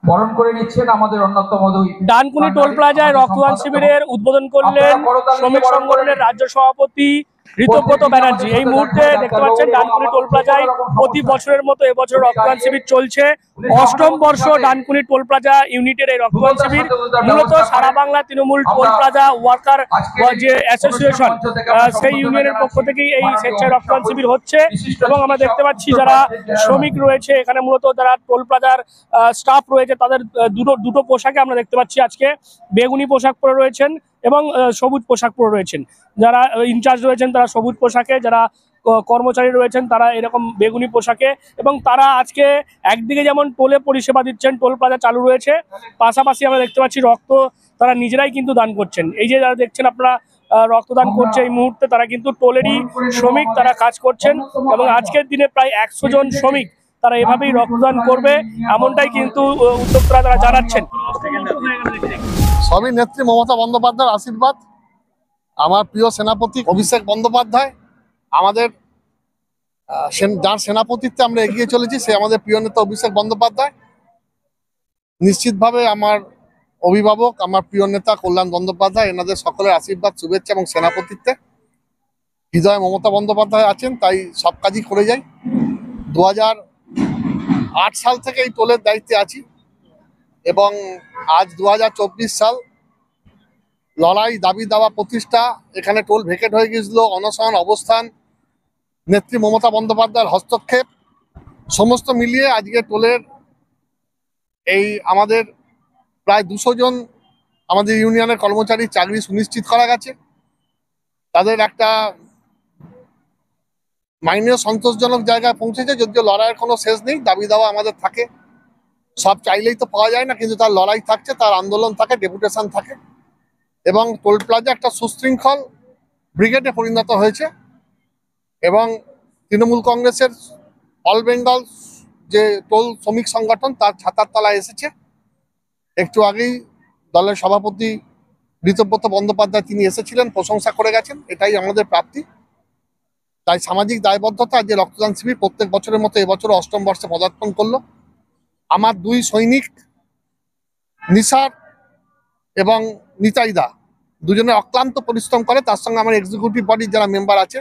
বরণ করে নিচ্ছেন আমাদের অন্যতম ডানকুনি টোল প্লাজায় রক্তদান শিবিরের উদ্বোধন করলেন শ্রমিক সংগঠনের রাজ্য সভাপতি ঋতব্রত ব্যানার্জি। এই মুহূর্তে দেখতে পাচ্ছেন ডানকুনি টোল প্লাজায় প্রতি বছরের মতো এবছর রক্তদান শিবির চলছে। অষ্টম বর্ষ ডানকুনি টোল প্লাজা ইউনিটের এই রক্তদান শিবির মূলত সারা Bangla Trinamool toll plaza worker যে অ্যাসোসিয়েশন সেই ইউনিয়নের পক্ষ থেকেই এই স্বেচ্ছায় রক্তদান শিবির হচ্ছে। এবং আমরা দেখতে পাচ্ছি যারা শ্রমিক রয়েছে এখানে, মূলত যারা টোল প্লাজার স্টাফ রয়েছে, তাদের দুটো পোশাকে আমরা দেখতে পাচ্ছি আজকে বেগুনি পোশাক পরে রয়েছেন এবং সবুজ পোশাক পরে রয়েছেন। যারা ইনচার্জ রয়েছেন তারা সবুজ পোশাকে, যারা কর্মচারী রয়েছেন তারা এরকম বেগুনি পোশাকে। এবং তারা আজকে একদিকে যেমন টোলে পরিষেবা দিচ্ছেন, টোল প্লাজা চালু রয়েছে, পাশাপাশি আমরা দেখতে পাচ্ছি রক্ত তারা নিজেরাই কিন্তু দান করছেন। এই যে যারা দেখছেন আপনারা রক্তদান করছে এই মুহূর্তে, তারা কিন্তু টোলেরই শ্রমিক, তারা কাজ করছেন। এবং আজকের দিনে প্রায় 100 জন শ্রমিক তারা এভাবেই রক্তদান করবে, এমনটাই কিন্তু উদ্যোক্তারা তারা জানাচ্ছেন। সবই নেত্রী মমতা বন্দ্যোপাধ্যায়ের আশীর্বাদ। আমার প্রিয় সেনাপতি অভিষেক বন্দ্যোপাধ্যায় আমাদের যার সেনাপতিত্বে আমরা এগিয়ে চলেছি, সে আমাদের প্রিয় নেতা অভিষেক বন্দ্যোপাধ্যায়। নিশ্চিতভাবে আমার অভিভাবক, আমার প্রিয় নেতা কল্যাণ বন্দ্যোপাধ্যায়, এনাদের সকলের আশীর্বাদ, শুভেচ্ছা এবং সেনাপতিত্বে হৃদয়ে মমতা বন্দ্যোপাধ্যায় আছেন, তাই সব কাজই করে যাই। 2008 সাল থেকে এই টোলের দায়িত্বে আছি এবং আজ 2024 সাল। লড়াই, দাবি দাওয়া, প্রতিষ্ঠা, এখানে টোল ভেকেট হয়ে গিয়েছিল, অনশন, অবস্থান, নেত্রী মমতা বন্দ্যোপাধ্যায়ের হস্তক্ষেপ, সমস্ত মিলিয়ে আজকে টোলের এই আমাদের প্রায় 200 জন আমাদের ইউনিয়নের কর্মচারী চাকরি সুনিশ্চিত করা গেছে। তাদের একটা মাইনেও সন্তোষজনক জায়গায় পৌঁছেছে, যদিও লড়াইয়ের কোনো শেষ নেই। দাবি দাওয়া আমাদের থাকে, সব চাইলেই তো পাওয়া যায় না, কিন্তু তার লড়াই থাকছে, তার আন্দোলন থাকে, ডেপুটেশন থাকে। এবং টোল প্লাজা একটা সুশৃঙ্খল ব্রিগেডে পরিণত হয়েছে এবং তৃণমূল কংগ্রেসের অল বেঙ্গল যে টোল শ্রমিক সংগঠন তার ছাতার তলায় এসেছে। একটু আগেই দলের সভাপতি ঋতব্রত বন্দ্যোপাধ্যায় তিনি এসেছিলেন, প্রশংসা করে গেছেন, এটাই আমাদের প্রাপ্তি। তাই সামাজিক দায়বদ্ধতা যে রক্তদান শিবির প্রত্যেক বছরের মতো এবছর 8ম বর্ষে পদার্পণ করলো। আমার 2 সৈনিক নিসার এবং নিতাইদা দুজনে অক্লান্ত পরিশ্রম করে, তার সঙ্গে আমার এক্সিকিউটিভ বডির যারা মেম্বার আছে,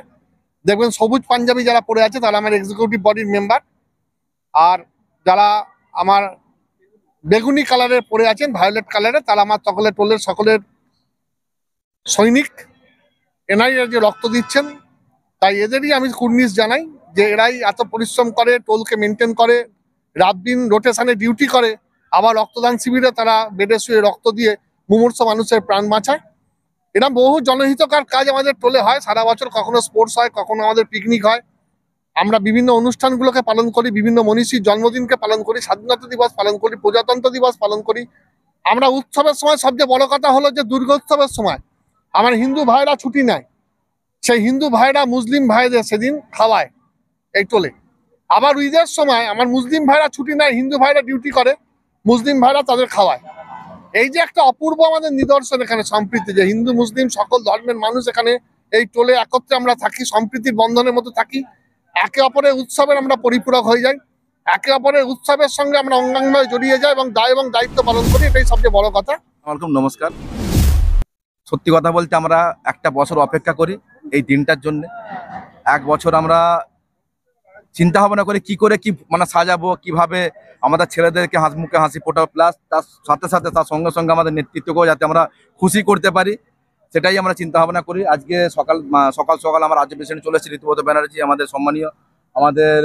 দেখবেন সবুজ পাঞ্জাবি যারা পরে আছে তারা আমার এক্সিকিউটিভ বডির মেম্বার, আর যারা আমার বেগুনি কালারের পরে আছেন, ভায়োলেট কালারের, তারা আমার টোলের সকলের সৈনিক। এনারা যে রক্ত দিচ্ছেন, তাই এদেরই আমি কুর্নিশ জানাই যে এরাই এত পরিশ্রম করে, টোলকে মেনটেন করে, রাত দিন রোটেশনে ডিউটি করে, আবার রক্তদান শিবিরে তারা বেডে শুয়ে রক্ত দিয়ে মুমূর্ষু মানুষের প্রাণ বাঁচায়। এরা বহু জনহিতকর কাজ আমাদের টোলে হয় সারা বছর। কখনো স্পোর্টস হয়, কখনো আমাদের পিকনিক হয়, আমরা বিভিন্ন অনুষ্ঠানগুলোকে পালন করি, বিভিন্ন মনীষীর জন্মদিনকে পালন করি, স্বাধীনতা দিবস পালন করি, প্রজাতন্ত্র দিবস পালন করি। আমরা উৎসবের সময় সবচেয়ে বড় কথা হলো যে দুর্গোৎসবের সময় আমার হিন্দু ভাইরা ছুটি নেয়, সেই হিন্দু ভাইরা মুসলিম ভাইদের সেদিন খাওয়ায় এই টোলে। আবার ঈদের সময় আমার মুসলিম ভাইরা ছুটি নেয়, হিন্দু ভাইরা ডিউটি করে, মুসলিম ভাইরা তাদের খাওয়ায়। এই যে একটা অপূর্ব আমাদের নিদর্শন এখানে সম্প্রীতি, যে হিন্দু মুসলিম সকল ধর্মের মানুষ এখানে এই টোলে একত্রে আমরা থাকি, সম্প্রীতির বন্ধনের মতো থাকি, একে অপরের উৎসবের আমরা পরিপূরক হয়ে যাই, একে অপরের উৎসবের সঙ্গে আমরা অঙ্গাঙ্গভাবে জড়িয়ে যাই এবং দায় এবং দায়িত্ব পালন করি, এটাই সবচেয়ে বড় কথা। ওয়ালাইকুম নমস্কার। সত্যি কথা বলতে আমরা একটা বছর অপেক্ষা করি এই দিনটার জন্য। 1 বছর আমরা চিন্তা ভাবনা করি কি করে কি মানে সাজাবো, কিভাবে আমাদের ছেলেদেরকে মুখে হাসি ফোটাবো, প্লাস তার সাথে সাথে তার সঙ্গে সঙ্গে আমাদের নেতৃত্বকেও যাতে আমরা খুশি করতে পারি, সেটাই আমরা চিন্তা ভাবনা করি। আজকে সকাল সকাল আমার রাজ্য প্রেসিডেন্ট চলেছে ঋতব্রত ব্যানার্জি, আমাদের সম্মানীয় আমাদের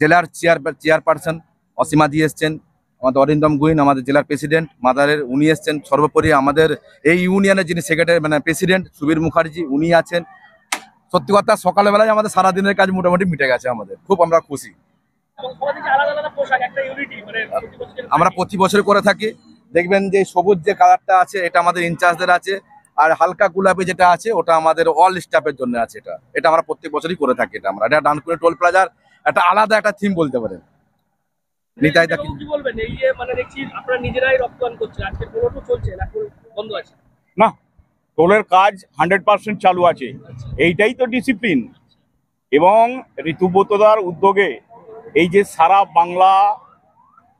জেলার চেয়ারপারসন অসীমা দি এসছেন, আমাদের অরিন্দম গুইন আমাদের জেলার প্রেসিডেন্ট মাদারের উনি এসছেন, সর্বোপরি আমাদের এই ইউনিয়নের যিনি সেক্রেটারি মানে প্রেসিডেন্ট সুবীর মুখার্জি উনি আছেন। সত্যি কথা সকালবেলায় আমাদের সারাদিনের কাজ মোটামুটি মিটে গেছে, আমাদের খুব আমরা খুশি। আমরা প্রতি বছর করে থাকি, দেখবেন যে সবুজ যে কালারটা আছে এটা আমাদের ইনচার্জদের আছে, আর হালকা গোলাপি যেটা আছে ওটা আমাদের অল স্টাফের জন্য আছে। এটা আমরা প্রত্যেক বছরই করে থাকি। এটা ডানকুনি টোল প্লাজার একটা আলাদা একটা থিম বলতে পারেন। নিতাইদা কি বলবেন? এই যে মানে দেখছি আপনারা নিজেরাই রক্তদান করছেন, আজকে টোলও চলছে না, বন্ধ আছে না, টোলের কাজ 100% চালু আছে, এইটাই তো ডিসিপ্লিন। এবং ঋতুব্রতদার উদ্যোগে এই যে সারা Bangla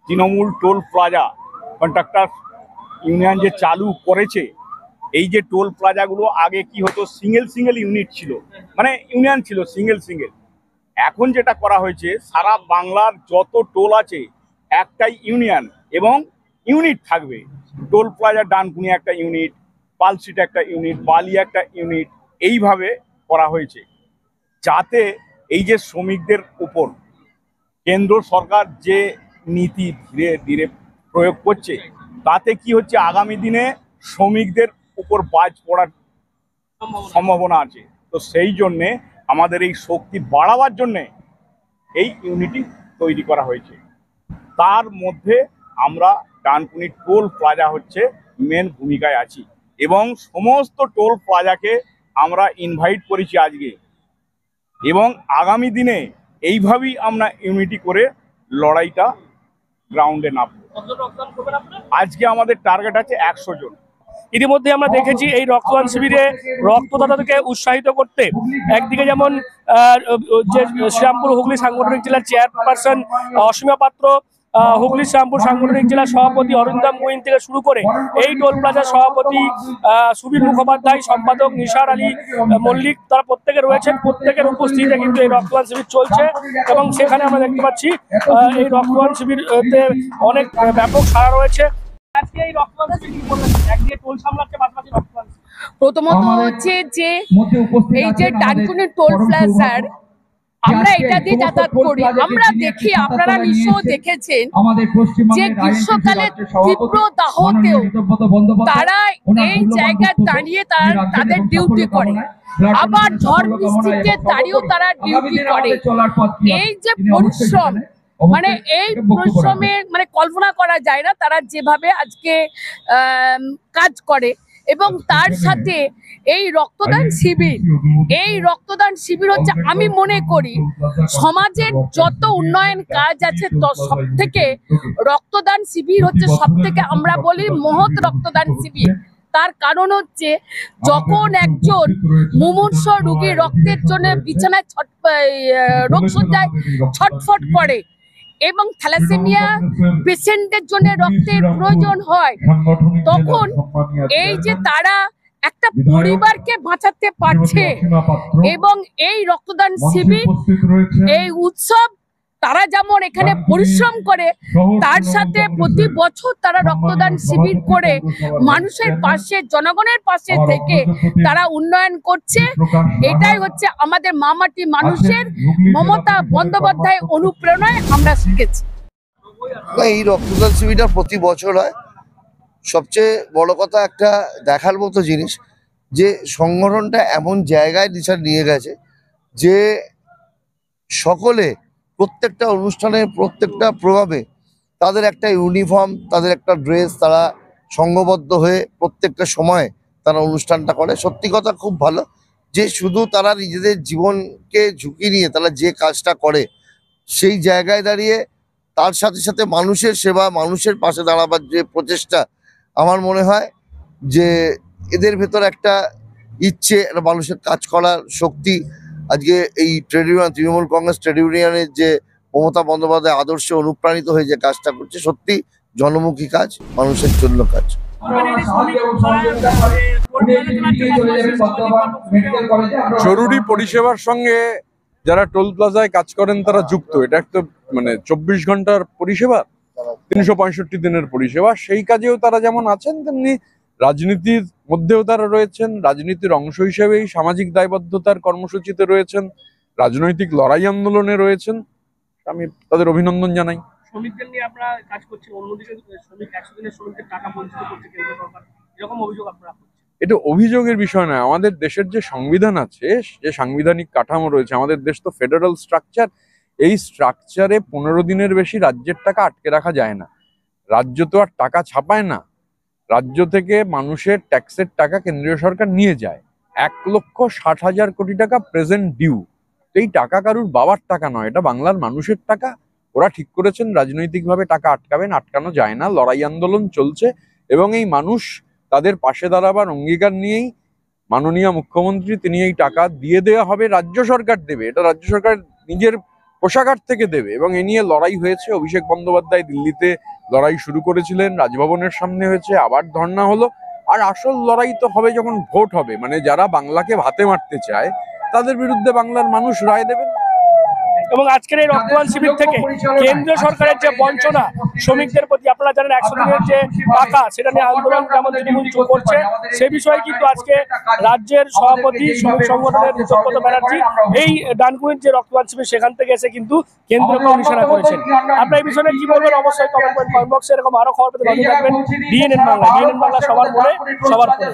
Trinamool toll plaza contractor union যে চালু করেছে, এই যে টোল প্লাজাগুলো আগে কি হতো, সিঙ্গেল ইউনিট ছিল, মানে ইউনিয়ন ছিল সিঙ্গেল। এখন যেটা করা হয়েছে, সারা বাংলার যত টোল আছে একটাই ইউনিয়ন এবং ইউনিট থাকবে। টোল প্লাজা ডানকুনি একটা ইউনিট, পালসিট একটা ইউনিট, বালি একটা ইউনিট, এইভাবে করা হয়েছে যাতে এই যে শ্রমিকদের উপর কেন্দ্র সরকার যে নীতি ধীরে ধীরে প্রয়োগ করছে, তাতে কি হচ্ছে, আগামী দিনে শ্রমিকদের উপর বাজ পড়ার সম্ভাবনা আছে। তো সেই জন্যে আমাদের এই শক্তি বাড়াবার জন্যে এই ইউনিটি তৈরি করা হয়েছে। তার মধ্যে আমরা ডানকুনি টোল প্লাজা হচ্ছে মেন ভূমিকায় আছি এবং সমস্ত টোল প্লাজাকে আমরা ইনভাইট করেছি আজকে, এবং আগামী দিনে এইভাবেই আমরা ইউনিটি করে লড়াইটা গ্রাউন্ডে নামবো। আজকে আমাদের টার্গেট আছে 100 জন। ইতিমধ্যে আমরা দেখেছি এই রক্তদান শিবিরে রক্তদাতাদেরকে উৎসাহিত করতে একদিকে যেমন যে শ্রীরামপুর হুগলি সাংগঠনিক জেলার চেয়ারপারসন অসীমা পাত্র, হুগলি শ্রীরামপুর সাংগঠনিক জেলার সভাপতি অরিন্দম গোয়েন থেকে শুরু করে এই টোল প্লাজার সভাপতি সুবীর মুখোপাধ্যায়, সম্পাদক নিসার আলী মল্লিক, তারা প্রত্যেকে রয়েছেন। প্রত্যেকের উপস্থিতিতে কিন্তু এই রক্তদান শিবির চলছে এবং সেখানে আমরা দেখতে পাচ্ছি এই রক্তদান শিবিরতে অনেক ব্যাপক সাড়া রয়েছে। আজকে এই রক্তদান শিবির কি বলবেন? একদিকে টোল সামলাচ্ছে, পাশাপাশি রক্তদান শিবির। প্রথমত হচ্ছে যে এই যে ডানকুনি টোল প্লাজার আমরা এটা দিয়ে যাতায়াত করি, আমরা দেখি, আপনারা নিশ্চয় দেখেছেন যে গ্রীষ্মকালে তীব্র দাহতেও তারা এই জায়গায় দাঁড়িয়ে তাদের ডিউটি করে, আবার ঝড় বৃষ্টিতে দাঁড়িয়েও তারা ডিউটি করে। এই যে পরিশ্রম, মানে এই পরিশ্রমে মানে কল্পনা করা যায় না তারা যেভাবে আজকে কাজ করে। এবং তার সাথে এই রক্তদান শিবির হচ্ছে, আমি মনে করি সমাজের যত উন্নয়ন কাজ আছে সব থেকে রক্তদান শিবির হচ্ছে সব থেকে, আমরা বলি মহৎ রক্তদান শিবির। তার কারণ হচ্ছে যখন একজন মুমূর্ষু রোগী রক্তের জন্য বিছানায় রোগশয্যায় ছটফট করে এবং থ্যালাসেমিয়া পেশেন্টদের জন্য রক্তের প্রয়োজন হয়, তখন এই যে তারা একটা পরিবারকে বাঁচাতে পারছে এবং এই রক্তদান শিবির, এই উৎসব, তারা যেমন এখানে পরিশ্রম করে, তার সাথে প্রতি বছর তারা রক্তদান শিবির করে মানুষের পাশে, জনগণের পাশে থেকে তারা উন্নয়ন করছে। এটাই হচ্ছে আমাদের মামাটি মানুষের মমতা বন্দ্যোপাধ্যায় অনুপ্রেরণায় আমরা শিখেছি। এই রক্তদান শিবিরটা প্রতি বছর হয়। সবচেয়ে বড় কথা, একটা দেখার মতো জিনিস যে সংগঠনটা এমন জায়গায় নিয়ে গেছে যে সকলে প্রত্যেকটা অনুষ্ঠানে, প্রত্যেকটা প্রোগ্রামে তাদের একটা ইউনিফর্ম, তাদের একটা ড্রেস, তারা সংঘবদ্ধ হয়ে প্রত্যেকটা সময় তারা অনুষ্ঠানটা করে। সত্যি কথা খুব ভালো যে শুধু তারা নিজেদের জীবনকে ঝুঁকি নিয়ে তারা যে কাজটা করে, সেই জায়গায় দাঁড়িয়ে তার সাথে সাথে মানুষের সেবা, মানুষের পাশে দাঁড়াবার যে প্রচেষ্টা, আমার মনে হয় যে এদের ভেতর একটা ইচ্ছে, একটা মানুষের কাজ করার শক্তি আজকে এই trade union, Trinamool Congress trade ইউনিয়নের যে মমতা বন্দ্যোপাধ্যায় আদর্শে অনুপ্রাণিত হয়ে যে কাজটা করছে, সত্যি জনমুখী কাজ, মানুষের জন্য কাজ। জরুরি পরিষেবার সঙ্গে যারা টোল প্লাজায় কাজ করেন তারা যুক্ত। এটা একটা মানে 24 ঘন্টার পরিষেবা, 365 দিনের পরিষেবা। সেই কাজেও তারা যেমন আছেন, তেমনি রাজনীতির মধ্যেও তারা রয়েছেন, রাজনীতির অংশ হিসেবেই সামাজিক দায়বদ্ধতার কর্মসূচিতে রয়েছেন, রাজনৈতিক লড়াই আন্দোলনে রয়েছেন। আমি তাদের অভিনন্দন জানাই। শ্রমিকদের নিয়ে আপনারা কাজ করছেন, অন্যদিকে শ্রমিক 100 দিনের শ্রমিকদের টাকা বঞ্চিত করছে কেন্দ্র সরকার, এরকম অভিযোগ আপনারা করছেন? এটা অভিযোগের বিষয় নয়। আমাদের দেশের যে সংবিধান আছে, যে সাংবিধানিক কাঠামো রয়েছে, আমাদের দেশ তো ফেডারেল স্ট্রাকচার, এই স্ট্রাকচারে 15 দিনের বেশি রাজ্যের টাকা আটকে রাখা যায় না। রাজ্য তো আর টাকা ছাপায় না, রাজ্য থেকে মানুষের ট্যাক্সের টাকা কেন্দ্রীয় সরকার নিয়ে যায়। 1,60,000 কোটি টাকা প্রেজেন্ট ডিউ। এই টাকা কারুর বাবার টাকা নয়, এটা বাংলার মানুষের টাকা। ওরা ঠিক করেছেন রাজনৈতিকভাবে টাকা আটকাবেন, আটকানো যায় না। লড়াই আন্দোলন চলছে এবং এই মানুষ তাদের পাশে দাঁড়াবার অঙ্গীকার নিয়েই মাননীয় মুখ্যমন্ত্রী তিনি এই টাকা দিয়ে দেওয়া হবে, রাজ্য সরকার দেবে। এটা রাজ্য সরকার নিজের কোষাগার থেকে দেবে, এবং এ নিয়ে লড়াই হয়েছে। অভিষেক বন্দ্যোপাধ্যায় দিল্লিতে লড়াই শুরু করেছিলেন, রাজভবনের সামনে হয়েছে, আবার ধর্ণা হলো। আর আসল লড়াই তো হবে যখন ভোট হবে, মানে যারা বাংলাকে ভাতে মারতে চায় তাদের বিরুদ্ধে বাংলার মানুষ রায় দেবেন। এবং আজকের এই রক্তদান শিবির থেকে কেন্দ্রীয় সরকারের যে বঞ্চনা শ্রমিকদের প্রতি, আপনারা জানেন 100 দিনের যে টাকা, সেটা নিয়ে আন্দোলন যেমন তৃণমূল করছে, সে বিষয়ে কিন্তু আজকে রাজ্যের সভাপতি শ্রমিক সংগঠনের ঋতব্রত ব্যানার্জি এই ডানকুনির যে রক্তদান শিবির সেখান থেকে এসে কিন্তু কেন্দ্রকে নিশানা করেছেন। আপনার এই বিষয়ে কি বলবেন অবশ্যই কমেন্ট বক্সে। এরকম আরো খবর পেতে ভালো থাকবেন ডিএনএন বাংলা। ডিএনএন বাংলা সবার মনে, সবার পরে।